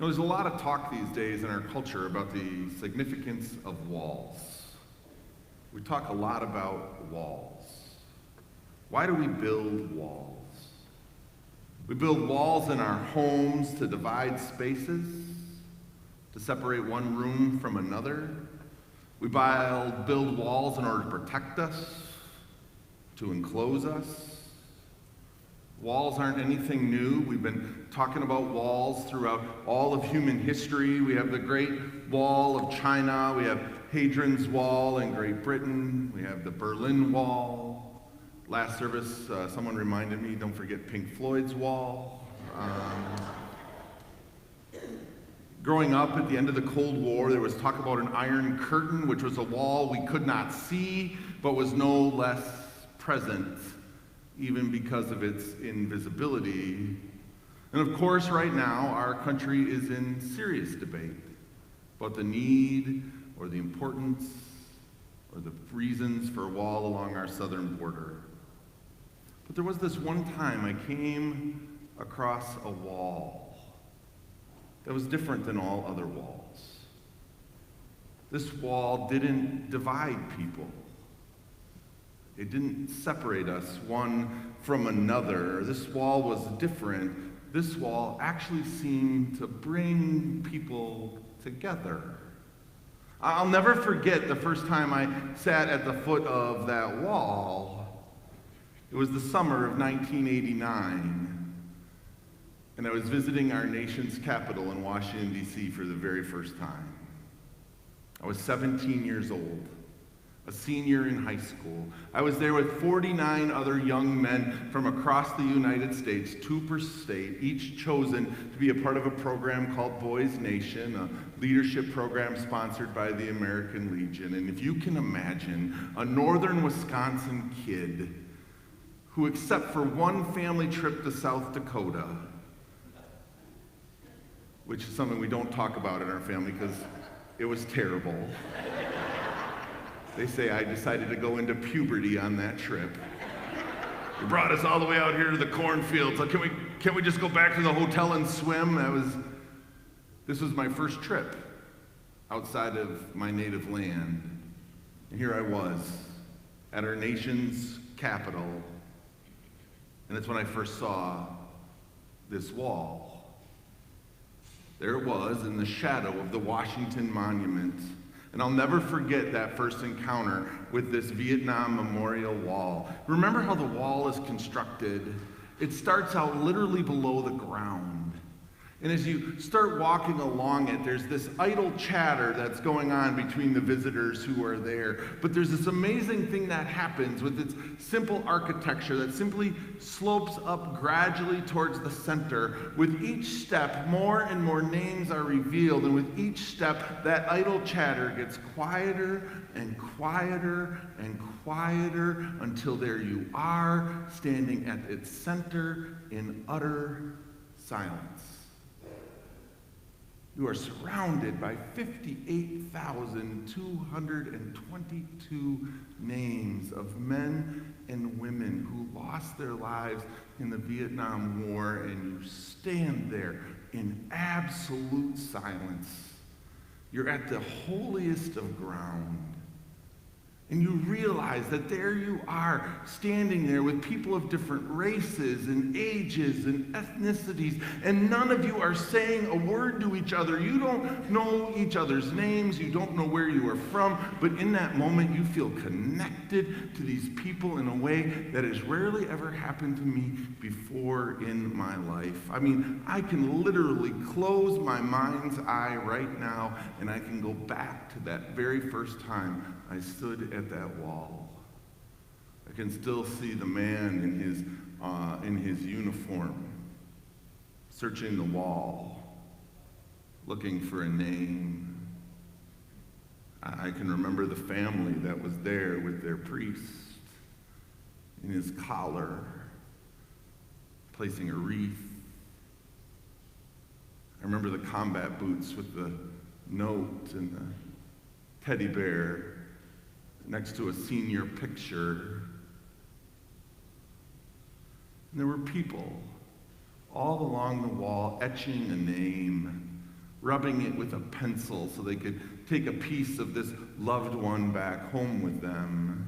There's a lot of talk these days in our culture about the significance of walls. We talk a lot about walls. Why do we build walls? We build walls in our homes to divide spaces, to separate one room from another. We build walls in order to protect us, to enclose us. Walls aren't anything new. We've been talking about walls throughout all of human history. We have the Great Wall of China. We have Hadrian's Wall in Great Britain. We have the Berlin Wall. Last service, someone reminded me, don't forget Pink Floyd's Wall. Growing up at the end of the Cold War, there was talk about an Iron Curtain, which was a wall we could not see, but was no less present, even because of its invisibility. And of course, right now, our country is in serious debate about the need or the importance or the reasons for a wall along our southern border. But there was this one time I came across a wall that was different than all other walls. This wall didn't divide people. It didn't separate us one from another. This wall was different. This wall actually seemed to bring people together. I'll never forget the first time I sat at the foot of that wall. It was the summer of 1989. And I was visiting our nation's capital in Washington, D.C. for the very first time. I was 17 years old, a senior in high school. I was there with 49 other young men from across the United States, 2 per state, each chosen to be a part of a program called Boys Nation, a leadership program sponsored by the American Legion. And if you can imagine, a northern Wisconsin kid who, except for one family trip to South Dakota, which is something we don't talk about in our family because it was terrible. They say I decided to go into puberty on that trip. They brought us all the way out here to the cornfields. Like, can we just go back to the hotel and swim? This was my first trip outside of my native land. And here I was at our nation's capital. And that's when I first saw this wall. There it was in the shadow of the Washington Monument. And I'll never forget that first encounter with this Vietnam Memorial Wall. Remember how the wall is constructed? It starts out literally below the ground. And as you start walking along it, there's this idle chatter that's going on between the visitors who are there. But there's this amazing thing that happens with its simple architecture that simply slopes up gradually towards the center. With each step, more and more names are revealed. And with each step, that idle chatter gets quieter and quieter and quieter until there you are, standing at its center in utter silence. You are surrounded by 58,222 names of men and women who lost their lives in the Vietnam War, and you stand there in absolute silence. You're at the holiest of ground. And you realize that there you are, standing there with people of different races and ages and ethnicities, and none of you are saying a word to each other. You don't know each other's names. You don't know where you are from. But in that moment, you feel connected to these people in a way that has rarely ever happened to me before in my life. I mean, I can literally close my mind's eye right now, and I can go back to that very first time I stood at that wall. I can still see the man in his uniform, searching the wall, looking for a name. I can remember the family that was there with their priest in his collar, placing a wreath. I remember the combat boots with the note and the teddy bear next to a senior picture. And there were people all along the wall etching a name, rubbing it with a pencil so they could take a piece of this loved one back home with them.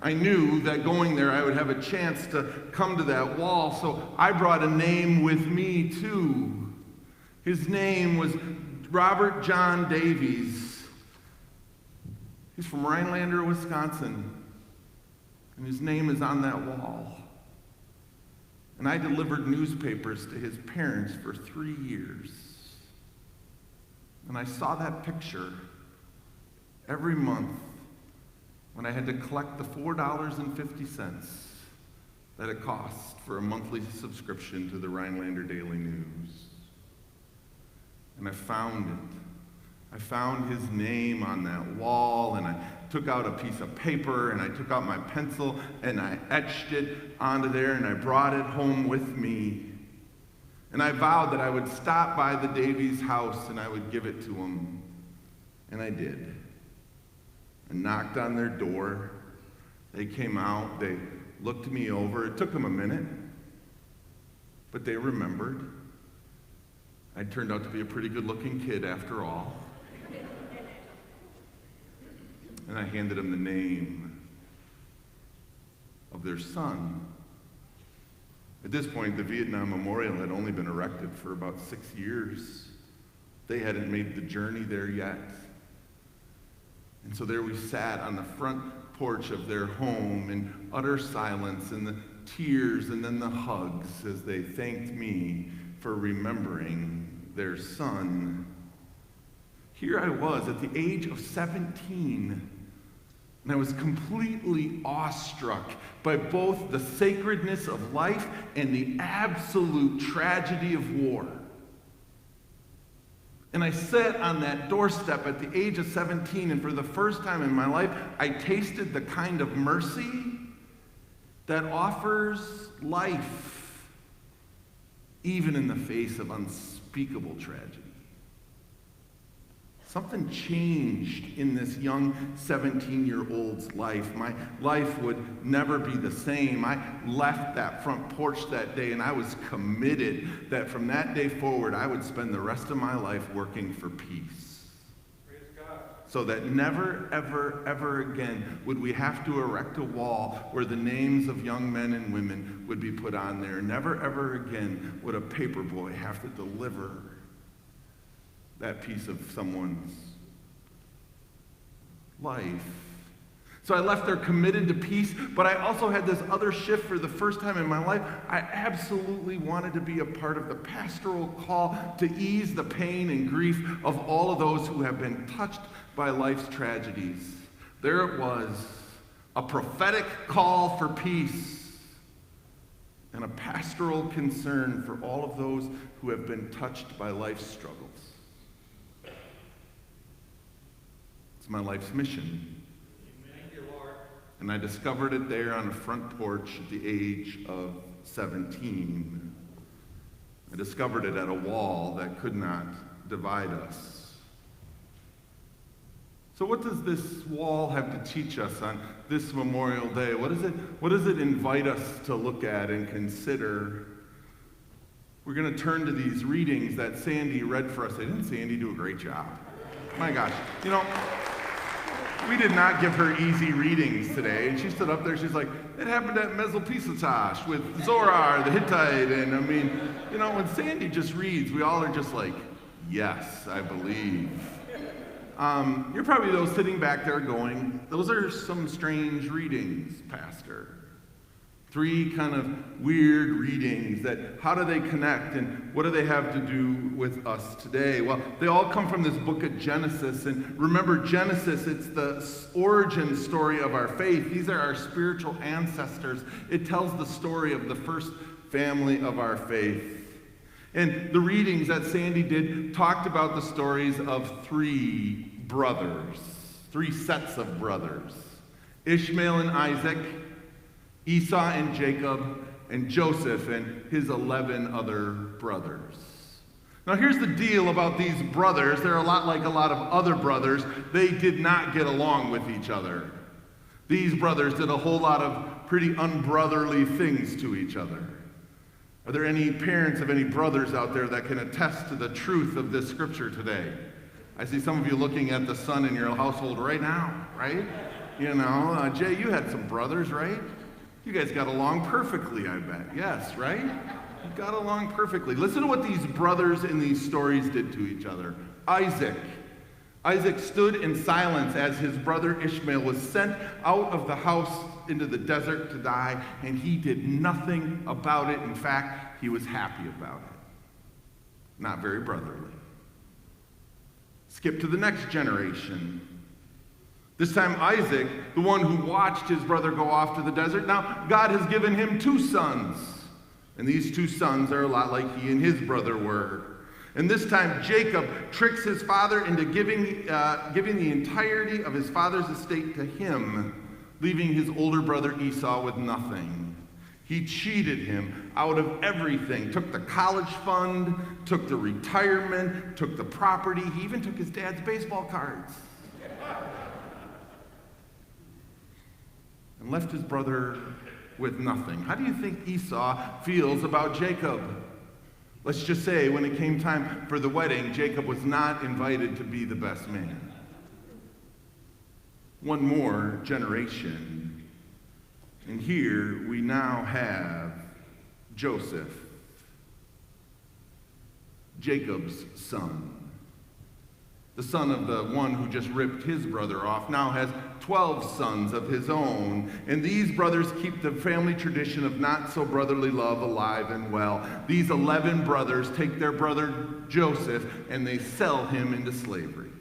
I knew that going there I would have a chance to come to that wall, so I brought a name with me too. His name was Robert John Davies. He's from Rhinelander, Wisconsin, and his name is on that wall. And I delivered newspapers to his parents for 3 years. And I saw that picture every month when I had to collect the $4.50 that it cost for a monthly subscription to the Rhinelander Daily News. And I found it. I found his name on that wall, and I took out a piece of paper, and I took out my pencil, and I etched it onto there, and I brought it home with me. And I vowed that I would stop by the Davies house, and I would give it to him. And I did. I knocked on their door. They came out. They looked me over. It took them a minute, but they remembered. I turned out to be a pretty good-looking kid after all. And I handed them the name of their son. At this point, the Vietnam Memorial had only been erected for about 6 years. They hadn't made the journey there yet. And so there we sat on the front porch of their home in utter silence, and the tears and then the hugs as they thanked me for remembering their son. Here I was at the age of 17, and I was completely awestruck by both the sacredness of life and the absolute tragedy of war. And I sat on that doorstep at the age of 17, and for the first time in my life, I tasted the kind of mercy that offers life, even in the face of unspeakable tragedy. Something changed in this young 17-year-old's life. My life would never be the same. I left that front porch that day, and I was committed that from that day forward, I would spend the rest of my life working for peace. Praise God. So that never, ever, ever again would we have to erect a wall where the names of young men and women would be put on there. Never, ever again would a paper boy have to deliver that piece of someone's life. So I left there committed to peace, but I also had this other shift for the first time in my life. I absolutely wanted to be a part of the pastoral call to ease the pain and grief of all of those who have been touched by life's tragedies. There it was, a prophetic call for peace and a pastoral concern for all of those who have been touched by life's struggles. It's my life's mission. Thank you, Lord. And I discovered it there on the front porch at the age of 17. I discovered it at a wall that could not divide us. So what does this wall have to teach us on this Memorial Day? What does it invite us to look at and consider? We're going to turn to these readings that Sandy read for us. Didn't Sandy do a great job? My gosh. You know, we did not give her easy readings today. And she stood up there, she's like, it happened at Mesopotamia with Zorar the Hittite. And I mean, you know, when Sandy just reads, we all are just like, yes, I believe. You're probably those sitting back there going, those are some strange readings, Pastor. 3 kind of weird readings that, how do they connect and what do they have to do with us today? Well, they all come from this book of Genesis. And remember, Genesis, it's the origin story of our faith. These are our spiritual ancestors. It tells the story of the first family of our faith. And the readings that Sandy did talked about the stories of 3 brothers, 3 sets of brothers, Ishmael and Isaac, Esau and Jacob, and Joseph and his 11 other brothers. Now here's the deal about these brothers. They're a lot like a lot of other brothers. They did not get along with each other. These brothers did a whole lot of pretty unbrotherly things to each other. Are there any parents of any brothers out there that can attest to the truth of this scripture today? I see some of you looking at the son in your household right now, right? You know, Jay, you had some brothers, right? You guys got along perfectly, I bet. Yes, right? You got along perfectly. Listen to what these brothers in these stories did to each other. Isaac stood in silence as his brother Ishmael was sent out of the house into the desert to die, and he did nothing about it. In fact, he was happy about it. Not very brotherly. Skip to the next generation. This time Isaac, the one who watched his brother go off to the desert, now God has given him 2 sons. And these 2 sons are a lot like he and his brother were. And this time Jacob tricks his father into giving the entirety of his father's estate to him, leaving his older brother Esau with nothing. He cheated him out of everything, took the college fund, took the retirement, took the property. He even took his dad's baseball cards. And left his brother with nothing. How do you think Esau feels about Jacob? Let's just say when it came time for the wedding, Jacob was not invited to be the best man. One more generation. And here we now have Joseph, Jacob's son. The son of the one who just ripped his brother off now has 12 sons of his own. And these brothers keep the family tradition of not-so-brotherly love alive and well. These 11 brothers take their brother Joseph and they sell him into slavery.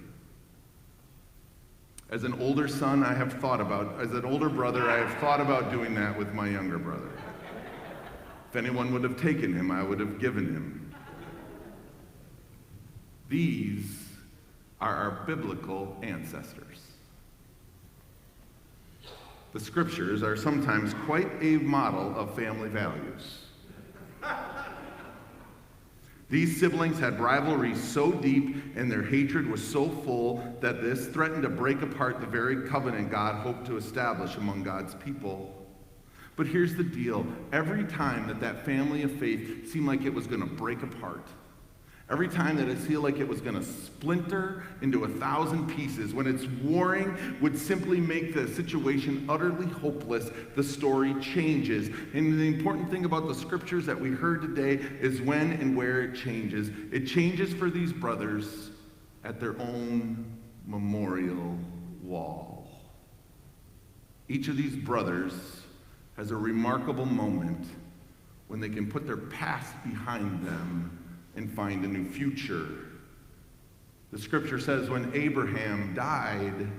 As an older son, as an older brother, I have thought about doing that with my younger brother. If anyone would have taken him, I would have given him. These are our biblical ancestors. The scriptures are sometimes quite a model of family values. These siblings had rivalry so deep and their hatred was so full that this threatened to break apart the very covenant God hoped to establish among God's people. But here's the deal. Every time that family of faith seemed like it was going to break apart, every time that it seemed like it was going to splinter into 1,000 pieces, when its warring would simply make the situation utterly hopeless, the story changes. And the important thing about the scriptures that we heard today is when and where it changes. It changes for these brothers at their own memorial wall. Each of these brothers has a remarkable moment when they can put their past behind them and find a new future. The scripture says when Abraham died,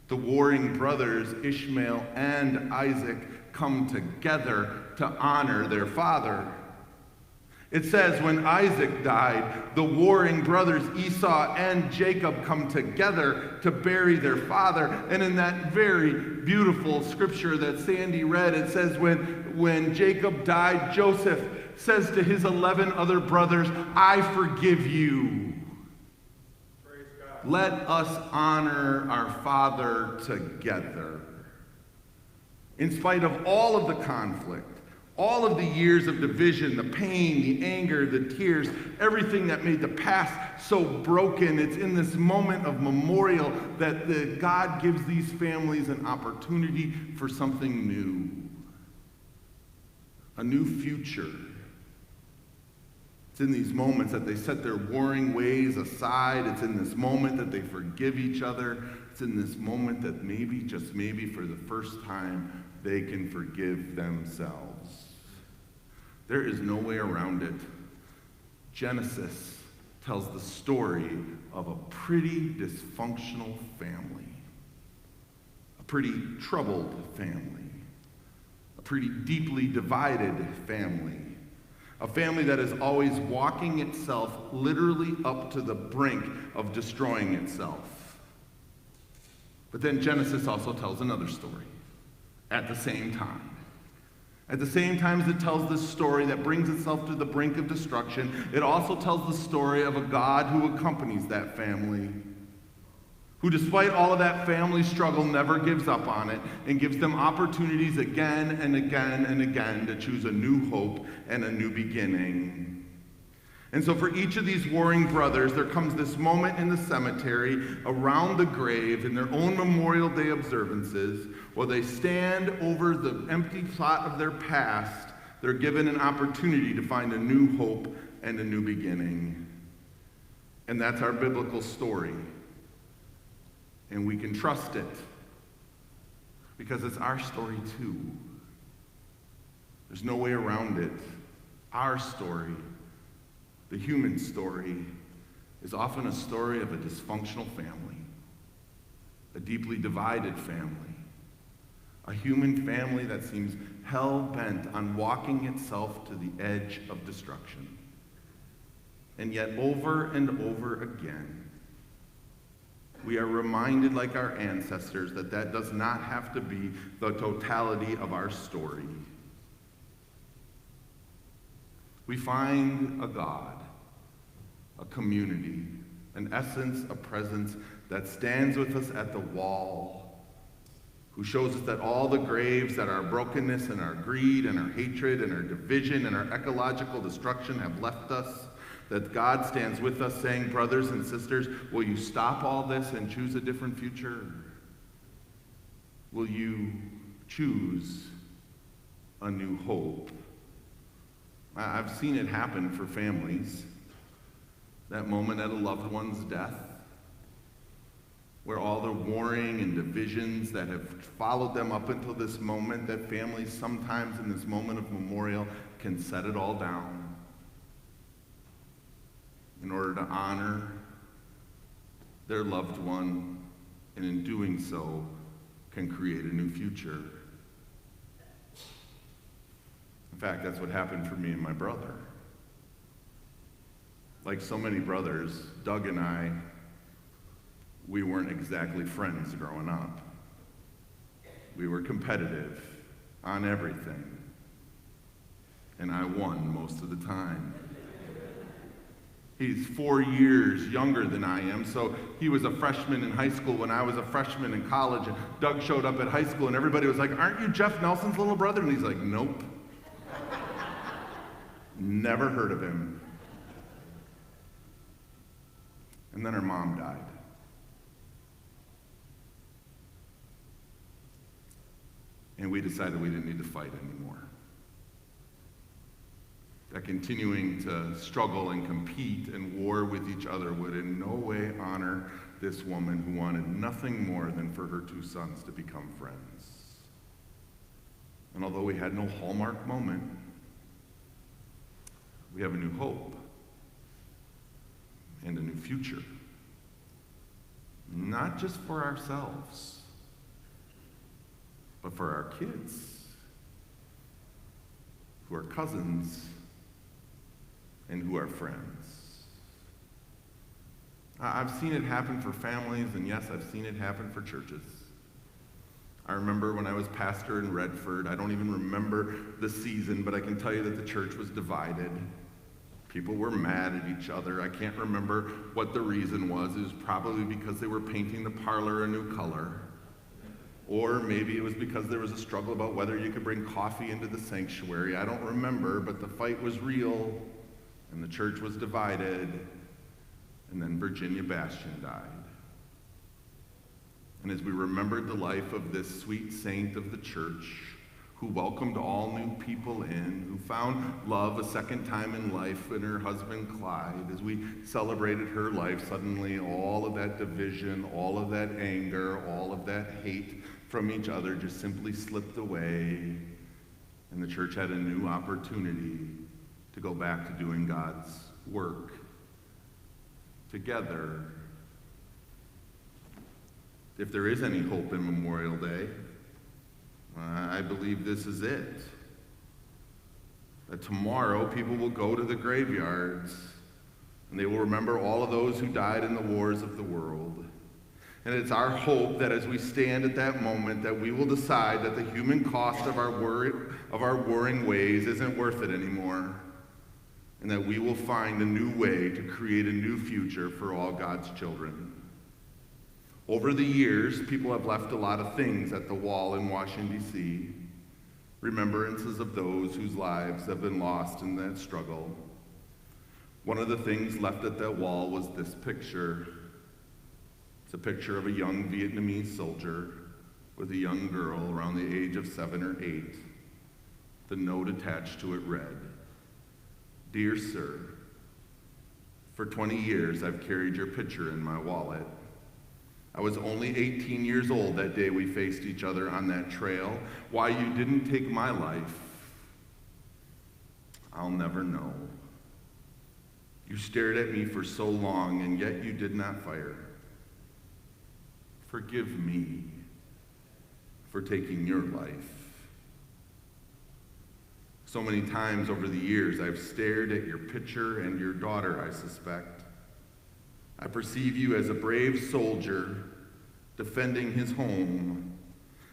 the warring brothers Ishmael and Isaac come together to honor their father. It says when Isaac died, the warring brothers Esau and Jacob come together to bury their father. And in that very beautiful scripture that Sandy read, it says when Jacob died, Joseph says to his 11 other brothers, I forgive you. Praise God. Let us honor our father together. In spite of all of the conflict, all of the years of division, the pain, the anger, the tears, everything that made the past so broken, it's in this moment of memorial that God gives these families an opportunity for something new. A new future. It's in these moments that they set their warring ways aside. It's in this moment that they forgive each other. It's in this moment that maybe, just maybe, for the first time, they can forgive themselves. There is no way around it. Genesis tells the story of a pretty dysfunctional family, a pretty troubled family, a pretty deeply divided family. A family that is always walking itself literally up to the brink of destroying itself. But then Genesis also tells another story at the same time. At the same time as it tells this story that brings itself to the brink of destruction, it also tells the story of a God who accompanies that family. who despite all of that family struggle never gives up on it and gives them opportunities again and again and again to choose a new hope and a new beginning. And so for each of these warring brothers, there comes this moment in the cemetery around the grave in their own Memorial Day observances where they stand over the empty plot of their past. They're given an opportunity to find a new hope and a new beginning. And that's our biblical story. And we can trust it because it's our story too. There's no way around it. Our story, the human story, is often a story of a dysfunctional family, a deeply divided family, a human family that seems hell-bent on walking itself to the edge of destruction. And yet over and over again, we are reminded, like our ancestors, that that does not have to be the totality of our story. We find a God, a community, an essence, a presence that stands with us at the wall, who shows us that all the graves that our brokenness and our greed and our hatred and our division and our ecological destruction have left us, that God stands with us saying, brothers and sisters, will you stop all this and choose a different future? Will you choose a new hope? I've seen it happen for families. That moment at a loved one's death, where all the warring and divisions that have followed them up until this moment, that families sometimes in this moment of memorial can set it all down in order to honor their loved one, and in doing so, can create a new future. In fact, that's what happened for me and my brother. Like so many brothers, Doug and I, we weren't exactly friends growing up. We were competitive on everything, and I won most of the time. He's 4 years younger than I am, so he was a freshman in high school when I was a freshman in college, and Doug showed up at high school, and everybody was like, aren't you Jeff Nelson's little brother? And he's like, nope. Never heard of him. And then our mom died. And we decided we didn't need to fight anymore. That continuing to struggle and compete and war with each other would in no way honor this woman who wanted nothing more than for her 2 sons to become friends. And although we had no hallmark moment, we have a new hope and a new future. Not just for ourselves, but for our kids, who are cousins, and who are friends. I've seen it happen for families, and yes, I've seen it happen for churches. I remember when I was pastor in Redford, I don't even remember the season, but I can tell you that the church was divided. People were mad at each other. I can't remember what the reason was. It was probably because they were painting the parlor a new color. Or maybe it was because there was a struggle about whether you could bring coffee into the sanctuary. I don't remember, but the fight was real. And the church was divided, and then Virginia Bastion died. And as we remembered the life of this sweet saint of the church, who welcomed all new people in, who found love a second time in life in her husband Clyde, as we celebrated her life, suddenly all of that division, all of that anger, all of that hate from each other just simply slipped away, and the church had a new opportunity to go back to doing God's work together. If there is any hope in Memorial Day, I believe this is it. That tomorrow people will go to the graveyards and they will remember all of those who died in the wars of the world. And it's our hope that as we stand at that moment that we will decide that the human cost of our warring ways isn't worth it anymore. And that we will find a new way to create a new future for all God's children. Over the years, people have left a lot of things at the wall in Washington, D.C., remembrances of those whose lives have been lost in that struggle. One of the things left at that wall was this picture. It's a picture of a young Vietnamese soldier with a young girl around the age of 7 or 8. The note attached to it read, "Dear Sir, for 20 years I've carried your picture in my wallet. I was only 18 years old that day we faced each other on that trail. Why you didn't take my life, I'll never know. You stared at me for so long, and yet you did not fire. Forgive me for taking your life. So many times over the years, I've stared at your picture and your daughter, I suspect. I perceive you as a brave soldier defending his home.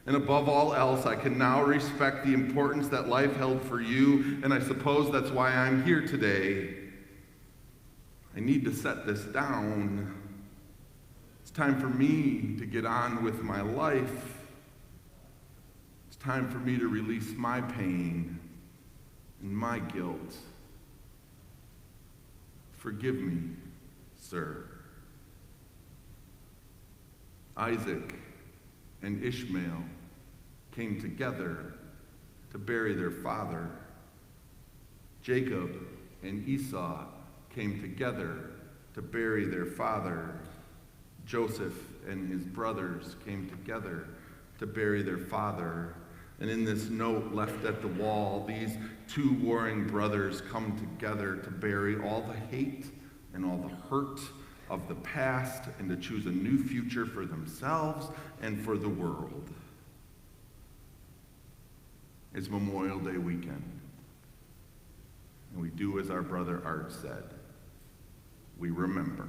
And above all else, I can now respect the importance that life held for you, and I suppose that's why I'm here today. I need to set this down. It's time for me to get on with my life. It's time for me to release my pain and my guilt. Forgive me, sir." Isaac and Ishmael came together to bury their father. Jacob and Esau came together to bury their father. Joseph and his brothers came together to bury their father. And in this note left at the wall, these two warring brothers come together to bury all the hate and all the hurt of the past and to choose a new future for themselves and for the world. It's Memorial Day weekend. And we do as our brother Art said. We remember.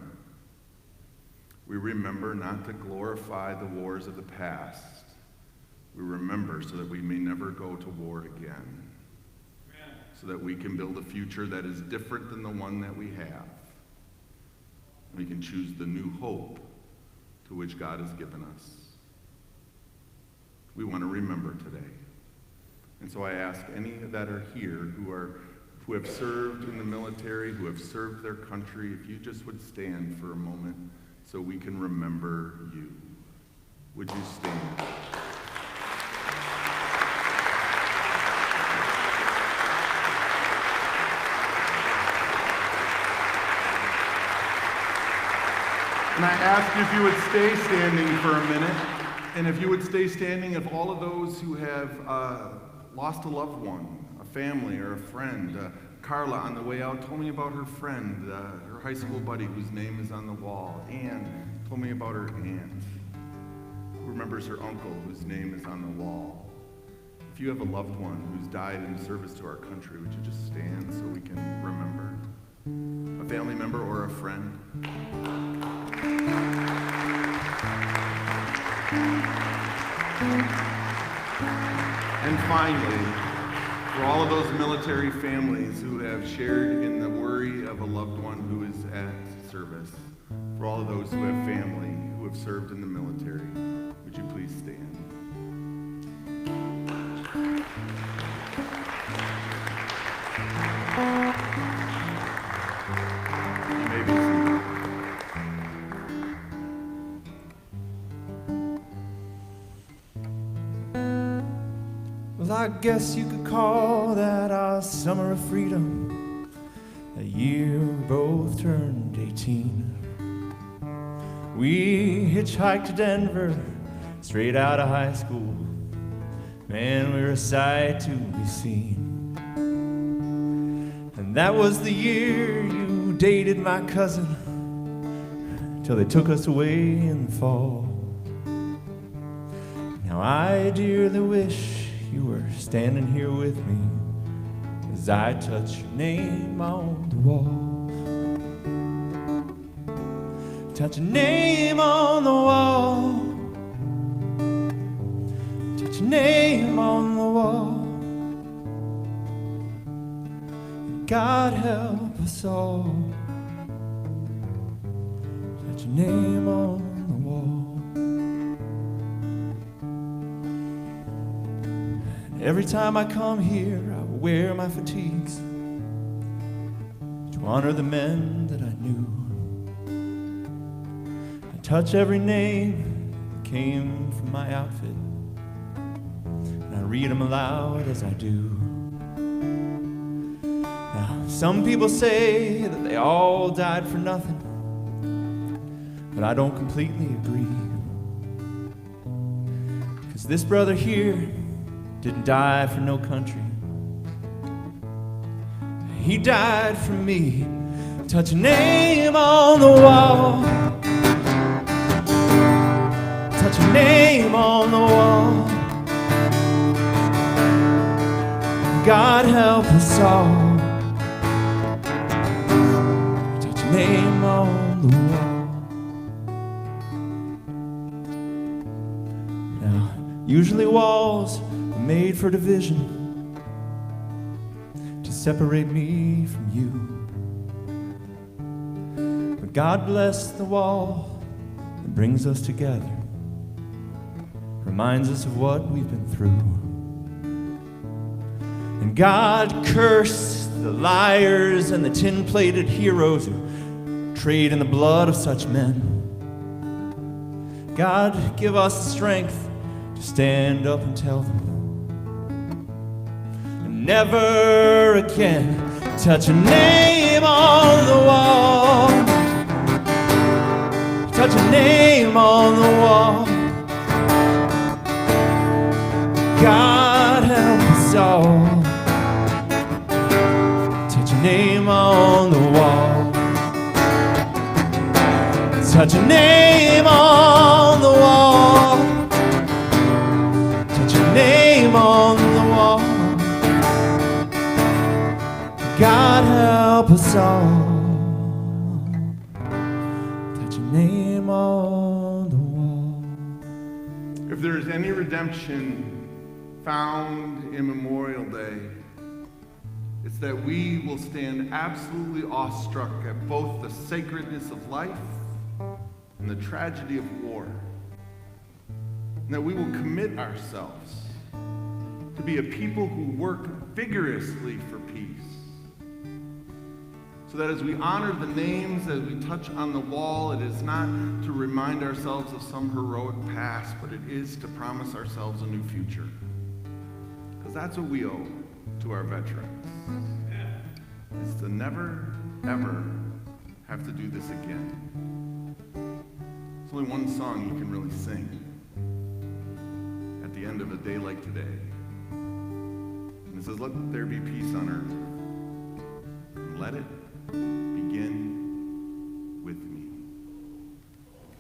We remember not to glorify the wars of the past. We remember so that we may never go to war again. Amen. So that we can build a future that is different than the one that we have. We can choose the new hope to which God has given us. We want to remember today. And so I ask any that are here who have served in the military, who have served their country, if you just would stand for a moment so we can remember you. Would you stand? And I ask you if you would stay standing for a minute, and if you would stay standing, if all of those who have lost a loved one, a family or a friend, Carla on the way out told me about her friend, her high school buddy whose name is on the wall. Ann told me about her aunt, who remembers her uncle whose name is on the wall. If you have a loved one who's died in service to our country, would you just stand so we can remember? A family member or a friend? And finally, for all of those military families who have shared in the worry of a loved one who is at service, for all of those who have family who have served in the military, would you please stand? You may be seated. Well, I guess you could call that our summer of freedom, the year we both turned 18. We hitchhiked to Denver, straight out of high school. Man, we were a sight to be seen. And that was the year you dated my cousin, till they took us away in the fall. Now I dearly wish you were standing here with me as I touch your name on the wall. Touch your name on the wall. Touch your name on the wall. God help us all. Touch your name on the wall. every time I come here, I wear my fatigues to honor the men that I knew. I touch every name that came from my outfit, and I read them aloud as I do. Now, some people say that they all died for nothing, but I don't completely agree. Because this brother here didn't die for no country. He died for me. Touch a name on the wall. Touch a name on the wall. God help us all. Touch a name on the wall. Now, usually walls are made for division, to separate me from you. But God bless the wall that brings us together, reminds us of what we've been through. And God curse the liars and the tin-plated heroes who trade in the blood of such men. God give us the strength to stand up and tell them, and never again touch a name on the wall. Touch a name on the wall. God help us all. Touch a name on the wall. Touch a name on the wall. Touch a name on the wall. God help us all. Touch a name on the wall. If there is any redemption found in Memorial Day, it's that we will stand absolutely awestruck at both the sacredness of life and the tragedy of war. And that we will commit ourselves to be a people who work vigorously for peace. So that as we honor the names, as we touch on the wall, it is not to remind ourselves of some heroic past, but it is to promise ourselves a new future. Because that's what we owe to our veterans. It's to never, ever have to do this again. There's only one song you can really sing at the end of a day like today. And it says, let there be peace on earth. And let it